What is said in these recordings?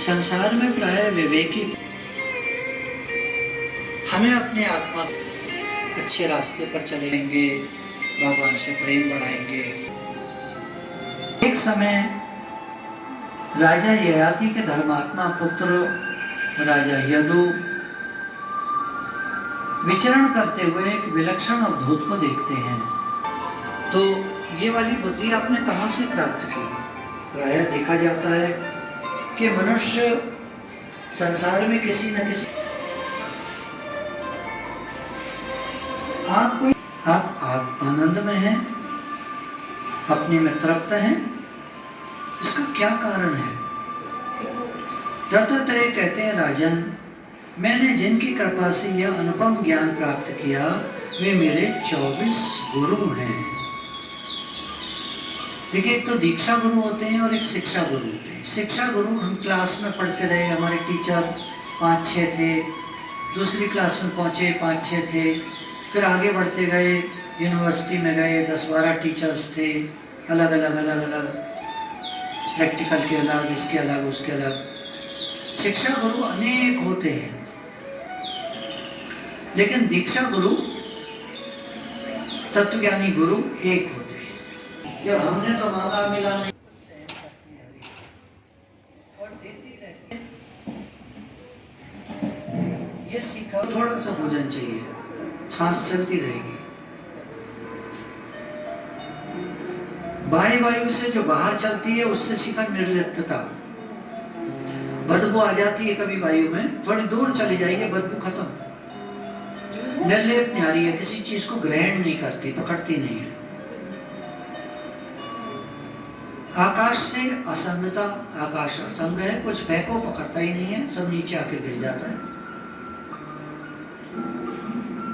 संसार में प्राय विवेकी हमें अपने आत्मा अच्छे रास्ते पर चलेंगे, भगवान से प्रेम बढ़ाएंगे। एक समय राजा ययाति के धर्मात्मा पुत्र राजा यदु विचरण करते हुए एक विलक्षण अवधूत को देखते हैं। तो ये वाली बुद्धि आपने कहाँ से प्राप्त की? प्रायः देखा जाता है कि मनुष्य संसार में किसी न किसी आप आनंद में हैं, अपने में तृप्त हैं, इसका क्या कारण है? दत्तात्रेय कहते हैं, राजन, मैंने जिनकी कृपा से यह अनुपम ज्ञान प्राप्त किया वे मेरे 24 गुरु हैं। देखिए, एक तो दीक्षा गुरु होते हैं और एक शिक्षा गुरु होते हैं। शिक्षा गुरु हम क्लास में पढ़ते रहे, हमारे टीचर 5-6 थे, दूसरी क्लास में पहुंचे 5-6 थे, फिर आगे बढ़ते गए, यूनिवर्सिटी में गए, 10-12 टीचर्स थे, अलग अलग प्रैक्टिकल के अलग, इसके अलग, उसके अलग। शिक्षा गुरु अनेक होते हैं, लेकिन दीक्षा गुरु, तत्वज्ञानी गुरु एक होते हैं। जो हमने तो मांगा मिला नहीं और देती रहती है, ये सीखा। थोड़ा सा भोजन चाहिए, सांस चलती रहेगी। बाह्य वायु से जो बाहर चलती है उससे सीखा निर्लिप्तता। बदबू आ जाती है कभी वायु में, थोड़ी दूर चली जाएगी, बदबू खत्म। निर्लेप न्यारी है, किसी चीज को ग्रहण नहीं करती, पकड़ती नहीं है। आकाश से असंगता, आकाश असंग है, कुछ फेंको पकड़ता ही नहीं है, सब नीचे आके गिर जाता है।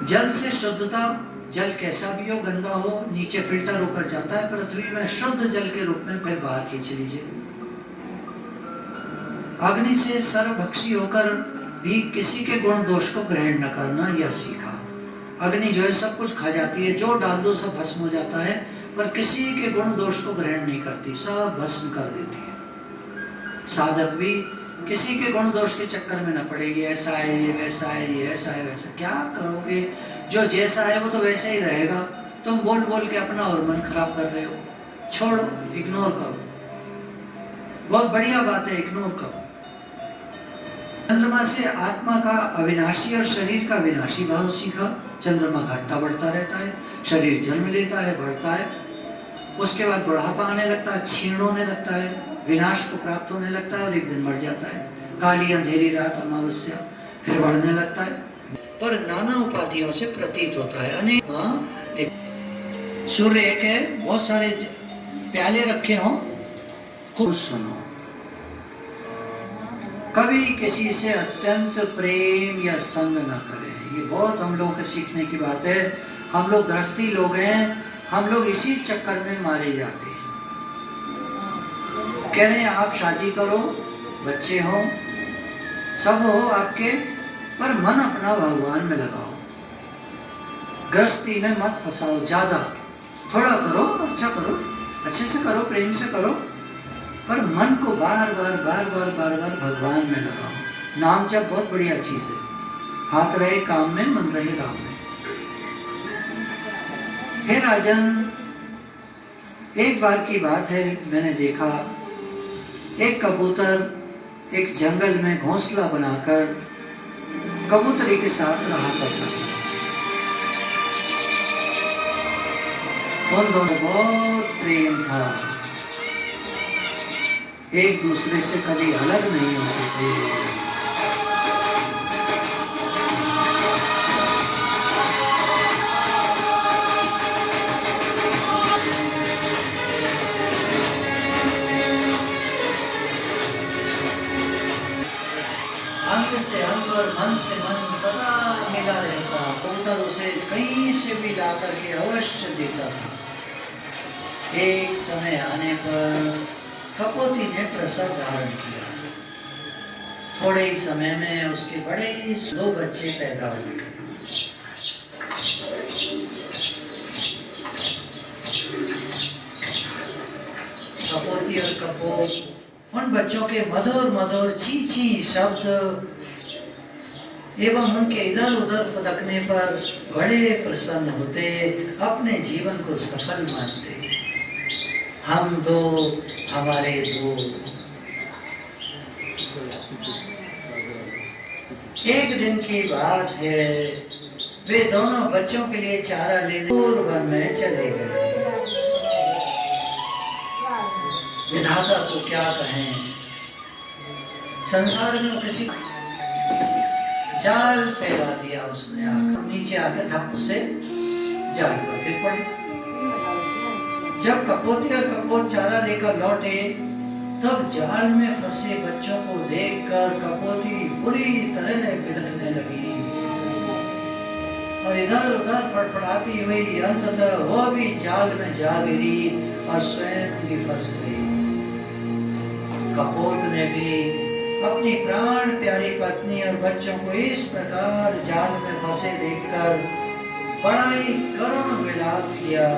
जल से शुद्धता, जल कैसा भी हो, गंदा हो, नीचे फिल्टर होकर जाता है, पृथ्वी में शुद्ध जल के रूप में फिर बाहर खींच लीजिए। अग्नि से सर्वभक्षी होकर भी किसी के गुण दोष को ग्रहण न करना, यह सीखा। अग्नि जो है सब कुछ खा जाती है, जो डाल दो सब भस्म हो जाता है, पर किसी के गुण दोष को ग्रहण नहीं करती, सब भस्म कर देती है। साधक भी किसी के गुण दोष के चक्कर में न पड़ेगी, ऐसा है ये, वैसा है ये, ऐसा है वैसा। क्या करोगे? जो जैसा है वो तो वैसे ही रहेगा। तुम बोल बोल के अपना और मन खराब कर रहे हो। छोड़ो, इग्नोर करो। बहुत बढ़िया बात है, इग्नोर करो। चंद्रमा से आत्मा का अविनाशी और शरीर का विनाशी भाव सीखा। चंद्रमा घटता बढ़ता रहता है, शरीर जन्म लेता है, बढ़ता है, उसके बाद बुढ़ापा आने लगता है, क्षीण होने लगता है, विनाश को प्राप्त होने लगता है और एक दिन मर जाता है। काली अंधेरी रात, अमावस्या, फिर बढ़ने लगता है, पर नाना उपाधियों से प्रतीत होता है। अनेक सूर्य एक है, बहुत सारे प्याले रखे हों, खूब सुनो। कभी किसी से अत्यंत प्रेम या संग न करें। ये बहुत हम लोगों के सीखने की बात है। हम लोग गृहस्थी लोग हैं, हम लोग इसी चक्कर में मारे जाते हैं। कह रहे हैं आप शादी करो, बच्चे हो, सब हो आपके, पर मन अपना भगवान में लगाओ। गृहस्थी में मत फंसाओ ज्यादा। थोड़ा करो, अच्छा करो, अच्छे से करो, प्रेम से करो, पर मन को बार बार भगवान में लगाओ। नाम जप बहुत बढ़िया चीज है। हाथ रहे काम में, मन रहे राम में। हे राजन, एक बार की बात है, मैंने देखा एक कबूतर एक जंगल में घोंसला बनाकर कबूतरी के साथ रहा करता था। उन दोनों बहुत प्रेम था, एक दूसरे से कभी अलग नहीं होते थे। अंग से अंग और मन से मन सदा मिला रहता। कबूतर उसे कहीं से भी ला करके अवश्य देता था। एक समय आने पर कपोती ने प्रसव धारण किया। थोड़े ही समय में उसके बड़े 2 बच्चे पैदा हुए। कपोती और कपोत उन बच्चों के मधुर मधुर ची ची शब्द एवं उनके इधर उधर फदकने पर बड़े प्रसन्न होते, अपने जीवन को सफल मानते। हम दो हमारे दो। एक दिन की बात है, वे दोनों बच्चों के लिए चारा लेने दूर वन में चले गए। विधाता को क्या कहें, संसार में किसी जाल फैला दिया उसने, आकर नीचे आकर धप से जाल पर गिर पड़ी। जब कपोती और कपोत चारा लेकर लौटे, तब जाल में फंसे बच्चों को देखकर कपोती बुरी तरह बिलखने लगी और इधर उधर फड़फड़ाती हुई अंततः वो भी जाल में जा गिरी और स्वयं भी फंस गई। कपोत ने भी अपनी प्राण प्यारी पत्नी और बच्चों को इस प्रकार जाल में फंसे देखकर बड़ा ही करुण विलाप किया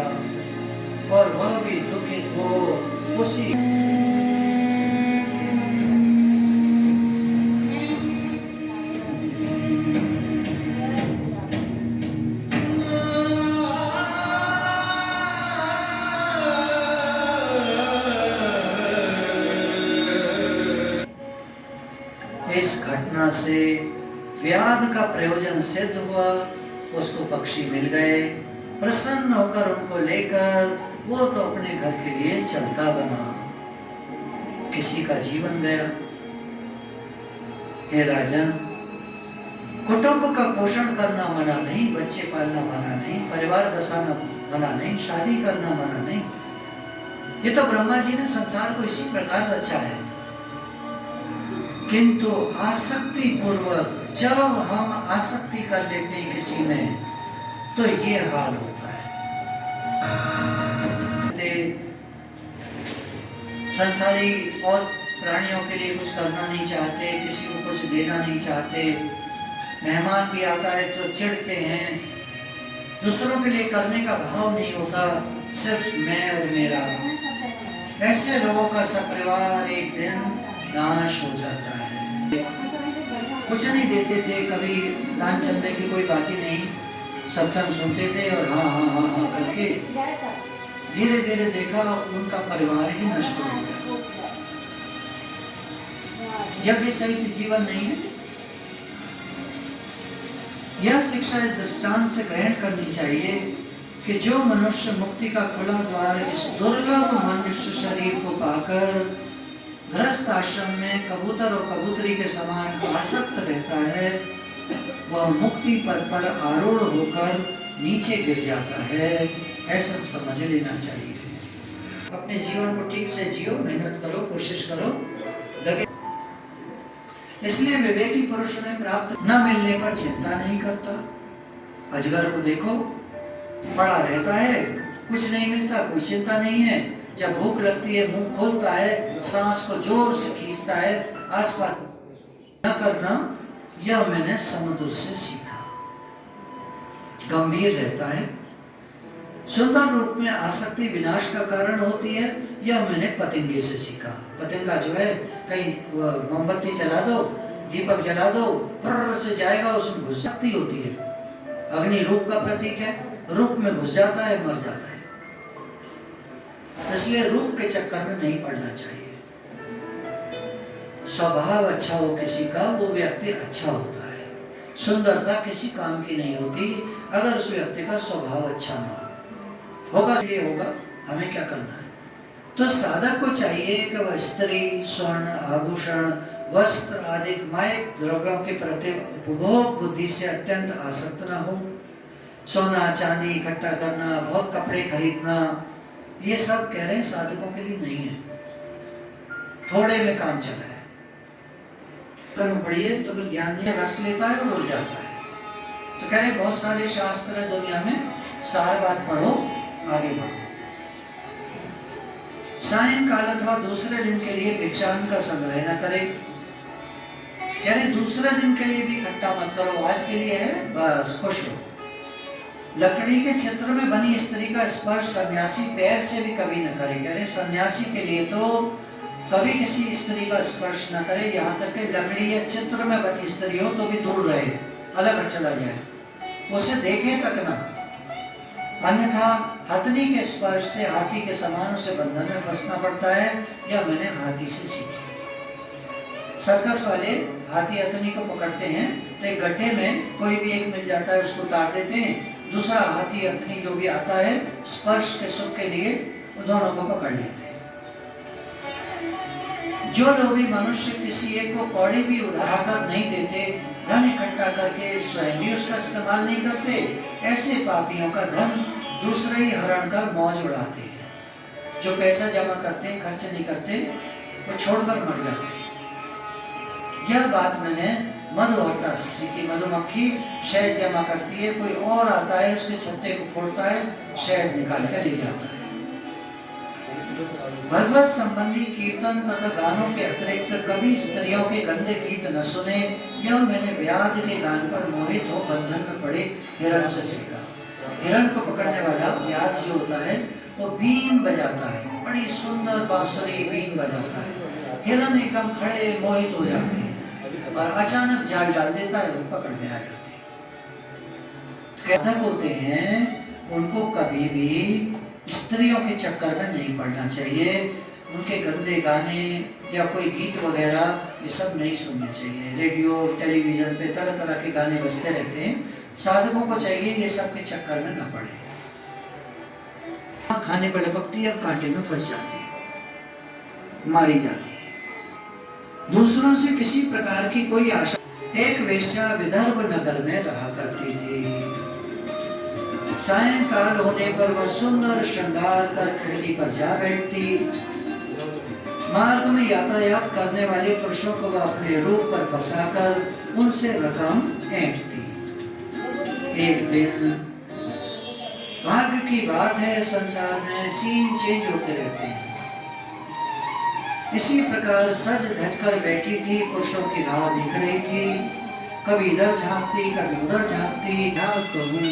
और वह भी दुखित हो उसी इस घटना से व्याध का प्रयोजन सिद्ध हुआ। उसको पक्षी मिल गए, प्रसन्न होकर उनको लेकर वो तो अपने घर के लिए चलता बना। किसी का जीवन गया। हे राजन, कुटुंब का पोषण करना मना नहीं, बच्चे पालना मना नहीं, परिवार बसाना मना नहीं, शादी करना मना नहीं। ये तो ब्रह्मा जी ने संसार को इसी प्रकार रचा है। किंतु आसक्ति पूर्वक जब हम आसक्ति कर लेते हैं किसी में, तो ये हाल होता है। संसारी और प्राणियों के लिए कुछ करना नहीं चाहते, किसी को कुछ देना नहीं चाहते, मेहमान भी आता है तो चिढ़ते हैं, दूसरों के लिए करने का भाव नहीं होता, सिर्फ मैं और मेरा। ऐसे लोगों का सपरिवार एक दिन नाश हो जाता है। कुछ नहीं देते थे, कभी दान चंदे की कोई बात ही नहीं, सत्संग सुनते थे और हाँ हाँ हाँ हाँ करके धीरे धीरे देखा उनका परिवार ही नष्ट हो गया। यज्ञ सहित जीवन नहीं है। यह शिक्षा इस दृष्टांत से ग्रहण करनी चाहिए कि जो मनुष्य मुक्ति का खुला द्वार इस दुर्लभ मनुष्य शरीर को पाकर गृहस्थ आश्रम में कबूतर और कबूतरी के समान आसक्त रहता है, वह मुक्ति पद पर आरूढ़ होकर नीचे गिर जाता है, ऐसा समझ लेना चाहिए। अपने जीवन को ठीक से जियो, मेहनत करो, कोशिश करो, लगे। इसलिए विवेकी पुरुष ने प्राप्त न मिलने पर चिंता नहीं करता। अजगर को देखो, पड़ा रहता है, कुछ नहीं मिलता, कोई चिंता नहीं है। जब भूख लगती है मुंह खोलता है, सांस को जोर से खींचता है, आसपास न करना, यह मैंने समुद्र से सीखा। गंभीर रहता है। सुंदर रूप में आसक्ति विनाश का कारण होती है, यह मैंने पतंगे से सीखा। पतंगा जो है, कहीं मोमबत्ती जला दो, दीपक जला दो, फर्र से जाएगा, उसमें घुस सकती होती है। अग्नि रूप का प्रतीक है, रूप में घुस जाता है, मर जाता है। इसलिए रूप के चक्कर में नहीं पड़ना चाहिए। स्वभाव अच्छा हो किसी का, वो व्यक्ति अच्छा होता है। सुंदरता किसी काम की नहीं होती अगर उस व्यक्ति का स्वभाव अच्छा ना हो। होगा इसलिए होगा, हमें क्या करना है। तो साधक को चाहिए कि वह स्त्री, स्वर्ण, आभूषण, वस्त्र आदि मायक द्रव्यों के प्रति उपभोग बुद्धि से अत्यंत आसक्त न हो। सोना चांदी इकट्ठा करना, बहुत कपड़े खरीदना, ये सब कह रहे हैं साधकों के लिए नहीं है। थोड़े में काम चला है, कर्म पढ़िए तो फिर ज्ञान नहीं रस लेता है और उड़ जाता है। तो कह रहे बहुत सारे शास्त्र है दुनिया में, सार बात पढ़ो, आगे बढ़ो। सायंकाल अथवा दूसरे दिन के लिए भिक्षान का संग्रह न करे। कह रहे दूसरे दिन के लिए भी इकट्ठा मत करो, आज के लिए है बस, खुश हो। लकड़ी के क्षेत्र में बनी स्त्री का स्पर्श सन्यासी पैर से भी कभी न करे। कह रहे सन्यासी के लिए तो कभी किसी स्त्री का स्पर्श न करे, यहाँ तक कि लकड़ी या चित्र में बनी स्त्री हो तो भी दूर रहे, अलग चला जाए, उसे देखे तक ना। अन्यथा हथनी के स्पर्श से हाथी के समान उसे बंधन में फंसना पड़ता है। यह मैंने हाथी से सीखी। सर्कस वाले हाथी हथनी को पकड़ते हैं तो एक गड्ढे में कोई भी एक मिल जाता है, उसको उतार देते हैं, दूसरा हाथी हथनी जो भी आता है स्पर्श के सुख के लिए दोनों को पकड़ लेते हैं। जो लोभी मनुष्य किसी एक को कौड़ी भी उधार कर नहीं देते, धन इकट्ठा करके स्वयं भी उसका इस्तेमाल नहीं करते, ऐसे पापियों का धन दूसरे ही हरण कर मौज उड़ाते हैं। जो पैसा जमा करते हैं, खर्च नहीं करते, वो छोड़कर मर जाते हैं। यह बात मैंने मधुहर्ता से सीखी। मधुमक्खी शहद जमा करती है, कोई और आता है उसके छत्ते को फोड़ता है, शहद निकाल कर ले जाता है। भगवत संबंधी कीर्तन तथा गानों के अतिरिक्त कभी स्त्रियों के गंदे गीत न सुने। यह मैंने व्याध के गान पर मोहित हो बंधन में पड़े हिरण से सीखा। हिरण को पकड़ने वाला व्याध जो होता है वो बीन बजाता है, बड़ी सुंदर बांसुरी बीन बजाता है। हिरण एकदम खड़े मोहित हो जाते हैं और अचानक जाल डाल देता है और पकड़ में आ जाते हैं। कहते होते हैं उनको कभी भी स्त्रियों के चक्कर में नहीं पड़ना चाहिए। उनके गंदे गाने या कोई गीत वगैरह ये सब नहीं सुनने चाहिए। रेडियो टेलीविजन पे तरह तरह के गाने बजते रहते हैं। साधकों को चाहिए ये सब के चक्कर में न पड़े। खाने को लपकती है और कांटे में फंस जाती है, मारी जाती है। दूसरों से किसी प्रकार की कोई आशा। एक वेश्या विदर्भ नगर में रहा करती थी। सायंकाल होने पर वह सुंदर श्रृंगार कर खिड़की पर जा बैठती। मार्ग में यातायात करने वाले पुरुषों को वह अपने रूप पर फंसाकर उनसे रकम ऐंठती। एक दिन, भाग्य की बात है, संसार में सीन चेंज होते रहते हैं। इसी प्रकार सज धज कर बैठी थी, पुरुषों की राह दिख रही थी। कभी इधर झांकती, कभी उधर झांकती। क्या कहूं,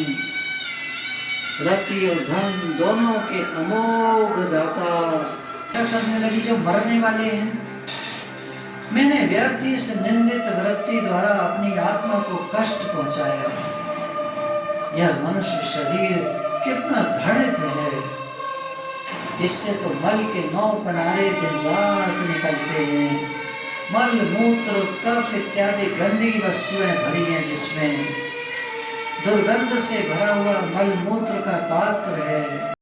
रति और धन दोनों के अमोघ दाता करने लगी जो मरने वाले हैं। मैंने व्यर्थ इस निंदित वृत्ति द्वारा अपनी आत्मा को कष्ट पहुंचाया। यह मनुष्य शरीर कितना घृणित है। इससे तो मल के 9 पनारे दिन रात निकलते हैं। मल मूत्र कफ इत्यादि गंदी वस्तुएं भरी हैं, जिसमें दुर्गंध से भरा हुआ मल मूत्र का पात्र है।